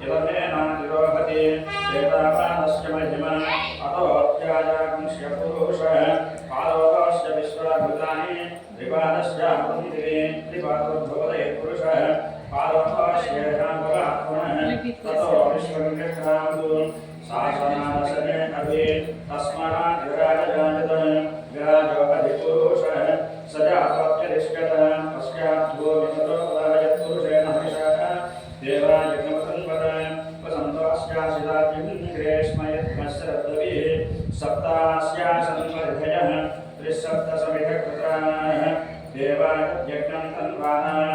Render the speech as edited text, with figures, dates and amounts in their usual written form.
यतमेनातिरोहति एतावानस्य महिमा अतोऽत्याजागंस्य पुरुषः पादोपस्य विश्वाभूतानि त्रिपादस्यापन्तिरे त्रिपादोद्भवते पुरुषः पादोपस्येहाभवात्मनः ततो विश्वविक्रमादु शासनासने अभि तस्मात् विराजजायतः विराजो अधिपुरुषः सजातोऽप्यतिष्ठतः तस्याद्भो विततो यत्पुरुषेण हविषः देवायज्ञवसंवद वसन्तोऽस्यासिदाद्यं ग्रेष्मयत्मस्रद्भिः सप्तास्यासन्वर्धयः त्रिसप्तसमिधकृताः देवायज्ञं तन्वानाः